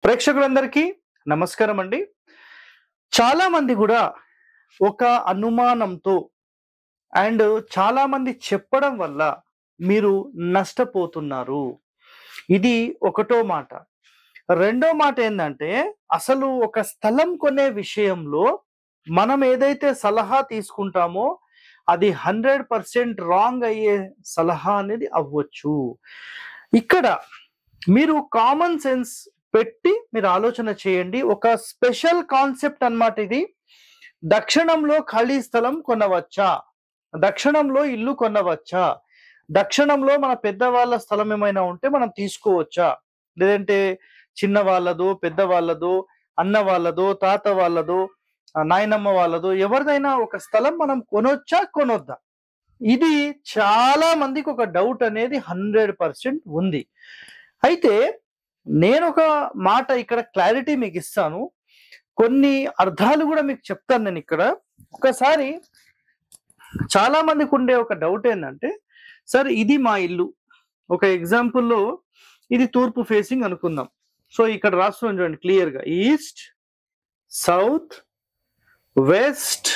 ప్రేక్షకులందరికీ నమస్కారం అండి. చాలా మంది కూడా ఒక అనుమానంతో అండ్ చాలా మంది చెప్పడం వల్ల మీరు నష్టపోతున్నారు. ఇది ఒకటో మాట. రెండో మాట ఏందంటే అసలు ఒక స్థలం కొనే విషయంలో మనం ఏదైతే సలహా తీసుకుంటామో అది 100% రాంగ్ అయ్యే సలహా అనేది అవ్వచ్చు. ఇక్కడ మీరు కామన్ సెన్స్ పెట్టి మీరు ఆలోచన చేయండి. ఒక స్పెషల్ కాన్సెప్ట్ అన్నమాట ఇది. దక్షిణంలో ఖాళీ స్థలం కొనవచ్చా? దక్షిణంలో ఇల్లు కొనవచ్చా? దక్షిణంలో మన పెద్దవాళ్ళ స్థలం ఏమైనా ఉంటే మనం తీసుకోవచ్చా? లేదంటే చిన్న వాళ్ళదో, పెద్ద వాళ్ళదో, అన్న వాళ్ళదో, తాత వాళ్ళదో, నాయనమ్మ వాళ్ళదో ఎవరిదైనా ఒక స్థలం మనం కొనొచ్చా? కొనొద్దా? ఇది చాలా మందికి ఒక డౌట్ అనేది 100% ఉంది. అయితే నేనొక మాట ఇక్కడ క్లారిటీ మీకు ఇస్తాను. కొన్ని అర్థాలు కూడా మీకు చెప్తాను నేనిక్కడ. ఒకసారి చాలా మందికి ఉండే ఒక డౌట్ ఏందంటే, సార్ ఇది మా ఇల్లు. ఒక ఎగ్జాంపుల్‌లో ఇది తూర్పు ఫేసింగ్ అనుకుందాం. సో, ఇక్కడ రాస్తున్నాను చూడండి క్లియర్‌గా. East, south, west,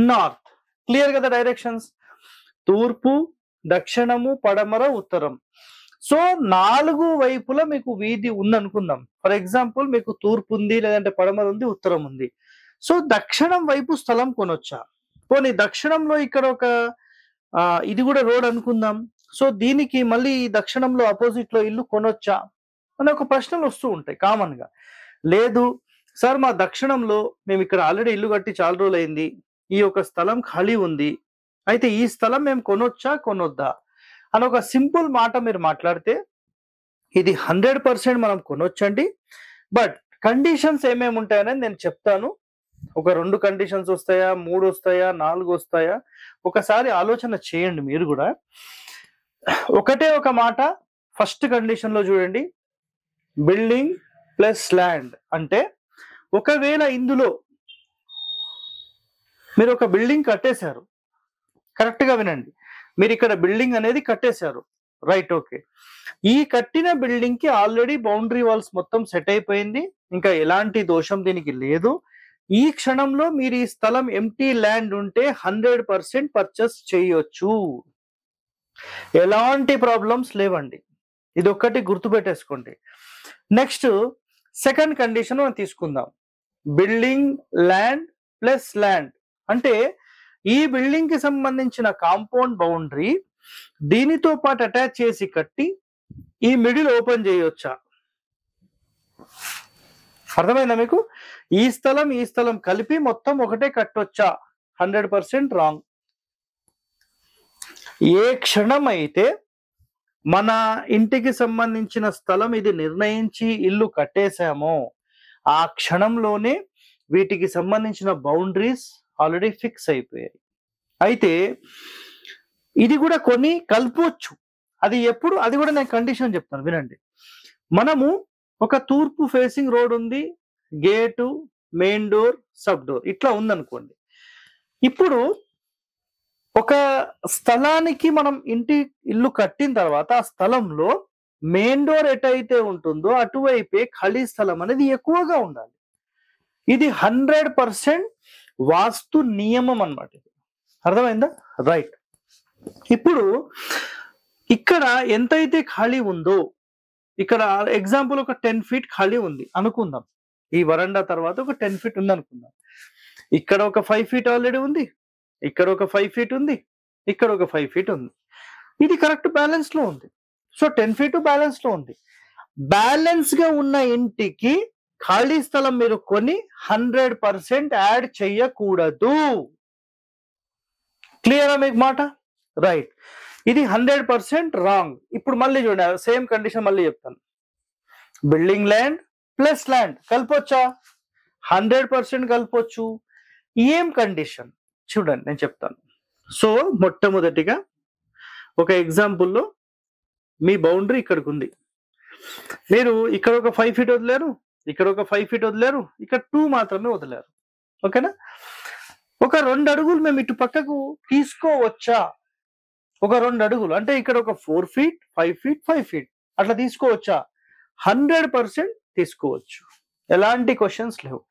north. Clear కదా డైరెక్షన్స్. తూర్పు, దక్షిణము, పడమర, ఉత్తరం. సో 4 వైపులా మీకు వీధి ఉందనుకుందాం. ఫర్ ఎగ్జాంపుల్ మీకు తూర్పు ఉంది, లేదంటే పడమర ఉంది, ఉత్తరం ఉంది. సో దక్షిణం వైపు స్థలం కొనొచ్చా? పోనీ దక్షిణంలో ఇక్కడ ఒక ఇది కూడా రోడ్ అనుకుందాం. సో దీనికి మళ్ళీ ఈ దక్షిణంలో అపోజిట్ లో ఇల్లు కొనొచ్చా అనే ఒక ప్రశ్నలు వస్తూ ఉంటాయి కామన్ గా. లేదు సార్, మా దక్షిణంలో మేము ఇక్కడ ఆల్రెడీ ఇల్లు కట్టి చాలా రోజులు అయింది, ఈ యొక్క స్థలం ఖాళీ ఉంది, అయితే ఈ స్థలం మేము కొనొచ్చా కొనొద్దా అని ఒక సింపుల్ మాట మీరు మాట్లాడితే ఇది 100% మనం కొనొచ్చండి. బట్ కండిషన్స్ ఏమేమి ఉంటాయని నేను చెప్తాను. ఒక 2 కండిషన్స్ వస్తాయా, 3 వస్తాయా, 4 వస్తాయా, ఒకసారి ఆలోచన చేయండి మీరు కూడా. ఒకటే ఒక మాట. ఫస్ట్ కండిషన్ లో చూడండి, బిల్డింగ్ ప్లస్ ల్యాండ్. అంటే ఒకవేళ ఇందులో మీరు ఒక బిల్డింగ్ కట్టేశారు, కరెక్ట్ గా వినండి, మీరు ఇక్కడ బిల్డింగ్ అనేది కట్టేశారు, రైట్, ఓకే. ఈ కట్టిన బిల్డింగ్ కి ఆల్రెడీ బౌండరీ వాల్స్ మొత్తం సెట్ అయిపోయింది, ఇంకా ఎలాంటి దోషం దీనికి లేదు. ఈ క్షణంలో మీరు ఈ స్థలం ఎంటీ ల్యాండ్ ఉంటే 100% పర్చేస్ చేయొచ్చు, ఎలాంటి ప్రాబ్లమ్స్ లేవండి. ఇది ఒక్కటి గుర్తుపెట్టేసుకోండి. నెక్స్ట్ సెకండ్ కండిషన్ మనం తీసుకుందాం. బిల్డింగ్ ల్యాండ్ ప్లస్ ల్యాండ్ అంటే ఈ బిల్డింగ్ కి సంబంధించిన కాంపౌండ్ బౌండరీ దీనితో పాటు అటాచ్ చేసి కట్టి ఈ మిడిల్ ఓపెన్ చేయొచ్చా? అర్థమైందా మీకు? ఈ స్థలం కలిపి మొత్తం ఒకటే కట్టొచ్చా? 100% రాంగ్. ఏ క్షణం అయితే మన ఇంటికి సంబంధించిన స్థలం ఇది నిర్ణయించి ఇల్లు కట్టేశామో ఆ క్షణంలోనే వీటికి సంబంధించిన బౌండరీస్ ఆల్రెడీ ఫిక్స్ అయిపోయాయి. అయితే ఇది కూడా కొన్ని కలపవచ్చు. అది ఎప్పుడు, అది కూడా నేను కండిషన్ చెప్తాను వినండి. మనము ఒక తూర్పు ఫేసింగ్ రోడ్ ఉంది, gate, main door, sub door ఇట్లా ఉందనుకోండి. ఇప్పుడు ఒక స్థలానికి మనం ఇల్లు కట్టిన తర్వాత ఆ స్థలంలో మెయిన్ డోర్ ఎటైతే ఉంటుందో అటువైపే ఖాళీ స్థలం అనేది ఎక్కువగా ఉండాలి. ఇది 100% వాస్తు నియమం అన్నమాట. అర్థమైందా? రైట్. ఇప్పుడు ఇక్కడ ఎంతైతే ఖాళీ ఉందో, ఇక్కడ ఎగ్జాంపుల్ ఒక 10 ఫీట్ ఖాళీ ఉంది అనుకుందాం. ఈ వరండా తర్వాత ఒక 10 ఫీట్ ఉంది అనుకుందాం. ఇక్కడ ఒక 5 ఫీట్ ఆల్రెడీ ఉంది, ఇక్కడ ఒక 5 ఫీట్ ఉంది, ఇక్కడ ఒక 5 ఫీట్ ఉంది. ఇది కరెక్ట్ బ్యాలెన్స్ లో ఉంది. సో 10 ఫీట్ బ్యాలెన్స్ లో ఉంది. బ్యాలెన్స్ గా ఉన్న ఇంటికి ఖాళీ స్థలం మీరు కొని 100% యాడ్ చెయ్యకూడదు. క్లియరా మీకు మాట? రైట్. ఇది 100% రాంగ్. ఇప్పుడు మళ్ళీ చూడండి, సేమ్ కండిషన్ మళ్ళీ చెప్తాను. బిల్డింగ్ ల్యాండ్ ప్లస్ ల్యాండ్ కలపొచ్చా? 100% కలపొచ్చు. ఏం కండిషన్ చూడండి, నేను చెప్తాను. సో మొట్టమొదటిగా ఒక ఎగ్జాంపుల్లో మీ బౌండరీ ఇక్కడికి ఉంది, మీరు ఇక్కడ ఒక 5 ఫీట్ వదిలేరు, ఇక్కడ ఒక 5 ఫీట్ వదిలేరు, ఇక్కడ 2 మాత్రమే వదిలేరు, ఓకేనా? ఒక 2 అడుగులు మేము ఇటు పక్కకు తీసుకోవచ్చా? ఒక 2 అడుగులు అంటే ఇక్కడ ఒక 4 ఫీట్, 5 ఫీట్, 5 ఫీట్ అట్లా తీసుకోవచ్చా? 100% తీసుకోవచ్చు. ఎలాంటి క్వశ్చన్స్ లేవు.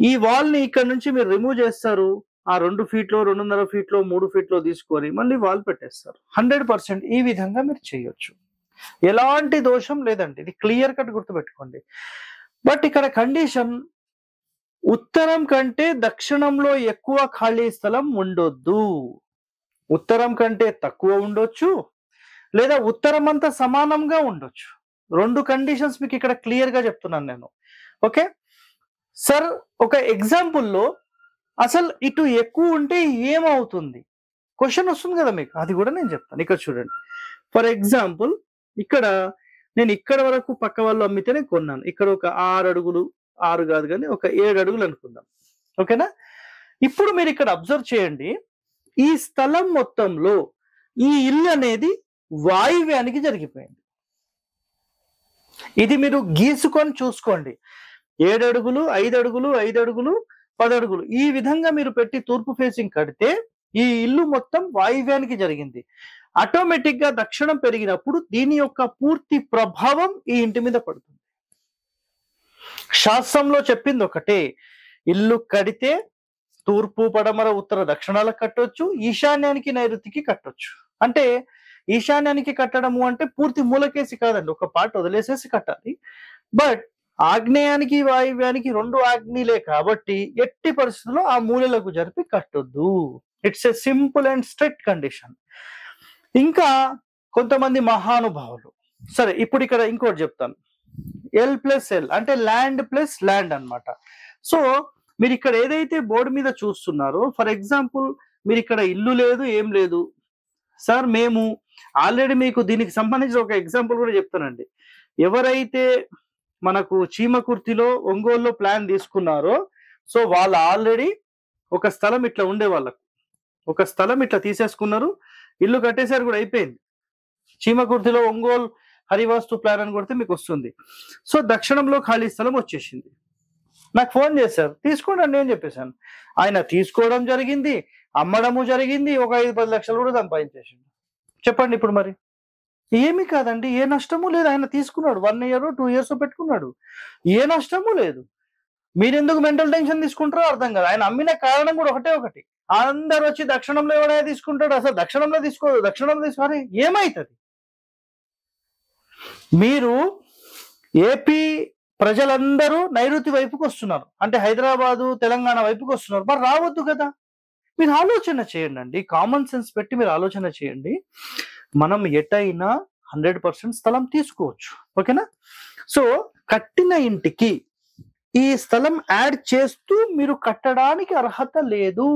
ఈ వాల్ ని ఇక్కడ నుంచి మీరు రిమూవ్ చేస్తారు. ఆ 2 ఫీట్లో 2.5 ఫీట్లో 3 ఫీట్లో తీసుకొని మళ్ళీ వాల్ పెట్టేస్తారు. 100% ఈ విధంగా మీరు చేయొచ్చు. ఎలాంటి దోషం లేదండి. ఇది క్లియర్ కట్ గుర్తుపెట్టుకోండి. బట్ ఇక్కడ కండిషన్ ఉత్తరం కంటే దక్షిణంలో ఎక్కువ ఖాళీ స్థలం ఉండొద్దు. ఉత్తరం కంటే తక్కువ ఉండొచ్చు, లేదా ఉత్తరం అంతా సమానంగా ఉండొచ్చు. 2 కండిషన్స్ మీకు ఇక్కడ క్లియర్ గా చెప్తున్నాను నేను. ఓకే సార్, ఒక ఎగ్జాంపుల్లో అసలు ఇటు ఎక్కువ ఉంటే ఏమవుతుంది క్వశ్చన్ వస్తుంది కదా మీకు, అది కూడా నేను చెప్తాను. ఇక్కడ చూడండి, ఫర్ ఎగ్జాంపుల్ ఇక్కడ నేను ఇక్కడ వరకు పక్క వాళ్ళు అమ్మితేనే కొన్నాను. ఇక్కడ ఒక 6 అడుగులు, 6 కాదు కానీ ఒక 7 అడుగులు అనుకుందాం. ఓకేనా? ఇప్పుడు మీరు ఇక్కడ అబ్జర్వ్ చేయండి, ఈ స్థలం మొత్తంలో ఈ ఇల్లు అనేది వాయువ్యానికి జరిగిపోయింది. ఇది మీరు గీసుకొని చూసుకోండి. 7 అడుగులు, 5 అడుగులు, 5 అడుగులు, 10 అడుగులు ఈ విధంగా మీరు పెట్టి తూర్పు ఫేసింగ్ కడితే ఈ ఇల్లు మొత్తం వాయువ్యానికి జరిగింది. ఆటోమేటిక్ గా దక్షిణం పెరిగినప్పుడు దీని యొక్క పూర్తి ప్రభావం ఈ ఇంటి మీద పడుతుంది. శాస్త్రంలో చెప్పింది ఒకటే, ఇల్లు కడితే తూర్పు, పడమర, ఉత్తర, దక్షిణాలకు కట్టొచ్చు, ఈశాన్యానికి నైరుతికి కట్టొచ్చు. అంటే ఈశాన్యానికి కట్టడము అంటే పూర్తి మూలకేసి కాదండి, ఒక పార్ట్ వదిలేసేసి కట్టాలి. బట్ ఆగ్నేయానికి వాయువ్యానికి 2 ఆగ్నేయులే కాబట్టి ఎట్టి పరిస్థితుల్లో ఆ మూలలకు జరిపి కట్టొద్దు. It's a simple and strict condition. ఇంకా కొంతమంది మహానుభావులు, సరే ఇప్పుడు ఇక్కడ ఇంకోటి చెప్తాను, L+L అంటే ల్యాండ్ ప్లస్ ల్యాండ్ అన్నమాట. సో మీరు ఇక్కడ ఏదైతే బోర్డు మీద చూస్తున్నారో, ఫర్ ఎగ్జాంపుల్ మీరు ఇక్కడ ఇల్లు లేదు, ఏం లేదు సార్, మేము ఆల్రెడీ మీకు దీనికి సంబంధించిన ఒక ఎగ్జాంపుల్ కూడా చెప్తానండి. ఎవరైతే మనకు చీమకుర్తిలో, ఒంగోలులో ప్లాన్ తీసుకున్నారో, సో వాళ్ళు ఆల్రెడీ ఒక స్థలం ఇట్లా ఉండే వాళ్ళకు ఒక స్థలం ఇట్లా తీసేసుకున్నారు, ఇల్లు కట్టేసారు కూడా, అయిపోయింది. చీమకుర్తిలో ఒంగోలు హరివాస్తు ప్లాన్ అని కొడితే మీకు వస్తుంది. సో దక్షిణంలో ఖాళీ స్థలం వచ్చేసింది. నాకు ఫోన్ చేశారు, తీసుకోండి అని నేను చెప్పేశాను. ఆయన తీసుకోవడం జరిగింది, అమ్మడము జరిగింది, ఒక 5-10 లక్షలు కూడా సంపాదించేసిండు. చెప్పండి ఇప్పుడు మరి ఏమి కాదండి, ఏ నష్టము లేదు. ఆయన తీసుకున్నాడు, 1 year 2 years పెట్టుకున్నాడు, ఏ నష్టము లేదు. మీరెందుకు మెంటల్ టెన్షన్ తీసుకుంటారో అర్థం కాదు. ఆయన అమ్మిన కారణం కూడా ఒకటి, అందరు వచ్చి దక్షిణంలో ఎవడైనా తీసుకుంటాడు, అసలు దక్షిణంలో తీసుకోదు, దక్షిణంలో తీసుకోవాలి, ఏమైతుంది? మీరు ఏపీ ప్రజలందరూ నైరుతి వైపుకి వస్తున్నారు, అంటే హైదరాబాదు, తెలంగాణ వైపుకి వస్తున్నారు, మరి రావద్దు కదా. మీరు ఆలోచన చేయండి అండి, కామన్ సెన్స్ పెట్టి మీరు ఆలోచన చేయండి. మనం ఎటైనా 100% స్థలం తీసుకోవచ్చు. ఓకేనా? సో కట్టిన ఇంటికి ఈ స్థలం యాడ్ చేస్తూ మీరు కట్టడానికి అర్హత లేదు.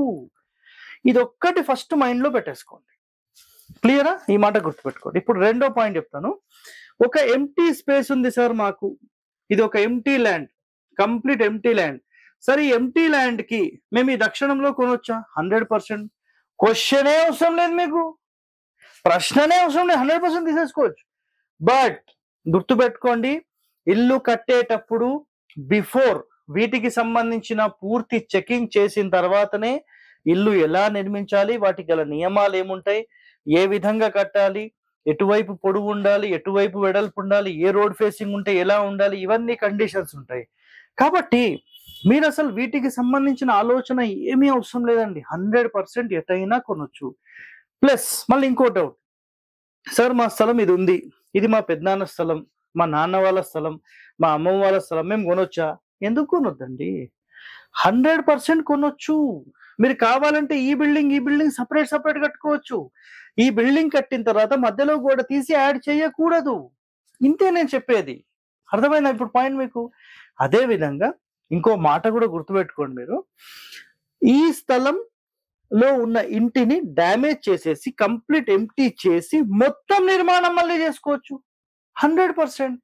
ఇది ఒక్కటి ఫస్ట్ మైండ్ లో పెట్టేసుకోండి. క్లియరా? ఈ మాట గుర్తుపెట్టుకోండి. ఇప్పుడు రెండో పాయింట్ చెప్తాను. ఒక ఎంటీ స్పేస్ ఉంది సార్ మాకు, ఇది ఒక empty land, complete empty land. సరే, ఈ ఎంటీ ల్యాండ్ కి మేము ఈ దక్షిణంలో కొనొచ్చా? 100%. క్వశ్చనే అవసరం లేదు, మీకు ప్రశ్ననే అవసరం లేదు, 100% తీసేసుకోవచ్చు. బట్ గుర్తుపెట్టుకోండి, ఇల్లు కట్టేటప్పుడు బిఫోర్ వీటికి సంబంధించిన పూర్తి చెకింగ్ చేసిన తర్వాతనే ఇల్లు ఎలా నిర్మించాలి, వాటికి గల నియమాలు ఏముంటాయి, ఏ విధంగా కట్టాలి, ఎటువైపు పొడవు ఉండాలి, ఎటువైపు వెడల్పు ఉండాలి, ఏ రోడ్ ఫేసింగ్ ఉంటే ఎలా ఉండాలి, ఇవన్నీ కండిషన్స్ ఉంటాయి. కాబట్టి మీరు అసలు వీటికి సంబంధించిన ఆలోచన ఏమీ అవసరం లేదండి, 100% ఎటైనా కొనొచ్చు. ప్లస్ మళ్ళీ ఇంకో డౌట్, సార్ మా స్థలం ఇది ఉంది, ఇది మా పెద్దనాన్న స్థలం, మా నాన్న వాళ్ళ స్థలం, మా అమ్మమ్మ వాళ్ళ స్థలం, మేము కొనొచ్చా? ఎందుకు కొనొద్దండి, 100% కొనొచ్చు. మీరు కావాలంటే ఈ బిల్డింగ్ సపరేట్ కట్టుకోవచ్చు. ఈ బిల్డింగ్ కట్టిన తర్వాత మధ్యలో గోడ తీసి యాడ్ చేయకూడదు. ఇంతే నేను చెప్పేది, అర్థమైందా ఇప్పుడు పాయింట్ మీకు? అదే విధంగా ఇంకో మాట కూడా గుర్తుపెట్టుకోండి మీరు, ఈ స్థలంలో ఉన్న ఇంటిని డ్యామేజ్ చేసేసి కంప్లీట్ ఎంప్టీ చేసి మొత్తం నిర్మాణం మళ్ళీ చేసుకోవచ్చు 100%.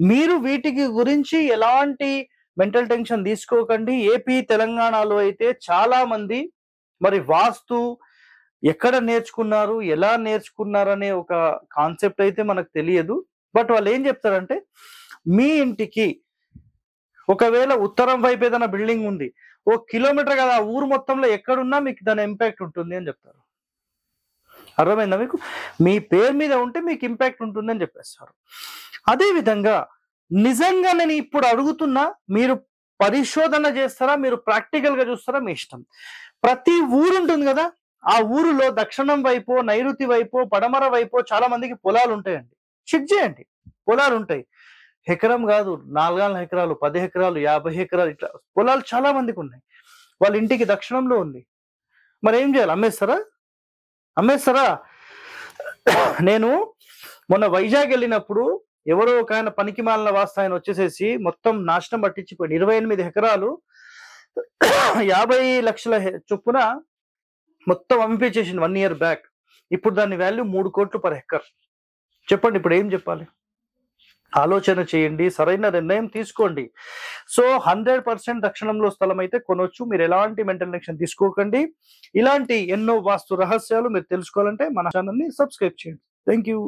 మీరు వీటికి గురించి ఎలాంటి మెంటల్ టెన్షన్ తీసుకోకండి. ఏపీ, తెలంగాణలో అయితే చాలా మంది మరి వాస్తు ఎక్కడ నేర్చుకున్నారు, ఎలా నేర్చుకున్నారు అనే ఒక కాన్సెప్ట్ అయితే మనకు తెలియదు. బట్ వాళ్ళు ఏం చెప్తారంటే, మీ ఇంటికి ఒకవేళ ఉత్తరం వైపు ఏదైనా బిల్డింగ్ ఉంది, 1 కిలోమీటర్ కదా, ఊరు మొత్తంలో ఎక్కడున్నా మీకు దాని ఇంపాక్ట్ ఉంటుంది అని చెప్తారు. అర్థమైందా మీకు? మీ పేరు మీద ఉంటే మీకు ఇంపాక్ట్ ఉంటుంది అని చెప్పేస్తారు. అదే విధంగా నిజంగా నేను ఇప్పుడు అడుగుతున్నా, మీరు పరిశోధన చేస్తారా, మీరు ప్రాక్టికల్ గా చూస్తారా, మీ ఇష్టం. ప్రతి ఊరు ఉంటుంది కదా, ఆ ఊరిలో దక్షిణం వైపో, నైరుతి వైపో, పడమర వైపో చాలా మందికి పొలాలు ఉంటాయండి. చెక్ చేయండి, పొలాలు ఉంటాయి. ఎకరం కాదు, 4 ఎకరాలు, 10 ఎకరాలు, 50 ఎకరాలు, ఇట్లా పొలాలు చాలా మందికి ఉన్నాయి. వాళ్ళ ఇంటికి దక్షిణంలో ఉంది. మరి ఏం చేయాలి? అమ్మేస్తారా? అమ్మేస్తారా? నేను మొన్న వైజాగ్ వెళ్ళినప్పుడు ఎవరో ఒక ఆయన పనికి మాలిన వాస్త ఆయన వచ్చేసేసి మొత్తం నాశనం పట్టించిపోయింది. 28 ఎకరాలు 50 లక్షల చొప్పున మొత్తం అమ్మిపించేసింది 1 ఇయర్ బ్యాక్. ఇప్పుడు దాని వాల్యూ 3 కోట్లు పర్ ఎకర్. చెప్పండి, ఇప్పుడు ఏం చెప్పాలి? ఆలోచన చేయండి, సరైన నిర్ణయం తీసుకోండి. సో 100% దక్షిణంలో స్థలం అయితే కొనొచ్చు. మీరు ఎలాంటి మెంటల్ టెన్షన్ తీసుకోకండి. ఇలాంటి ఎన్నో వాస్తు రహస్యాలు మీరు తెలుసుకోవాలంటే మన ఛానల్ని సబ్స్క్రైబ్ చేయండి. Thank you.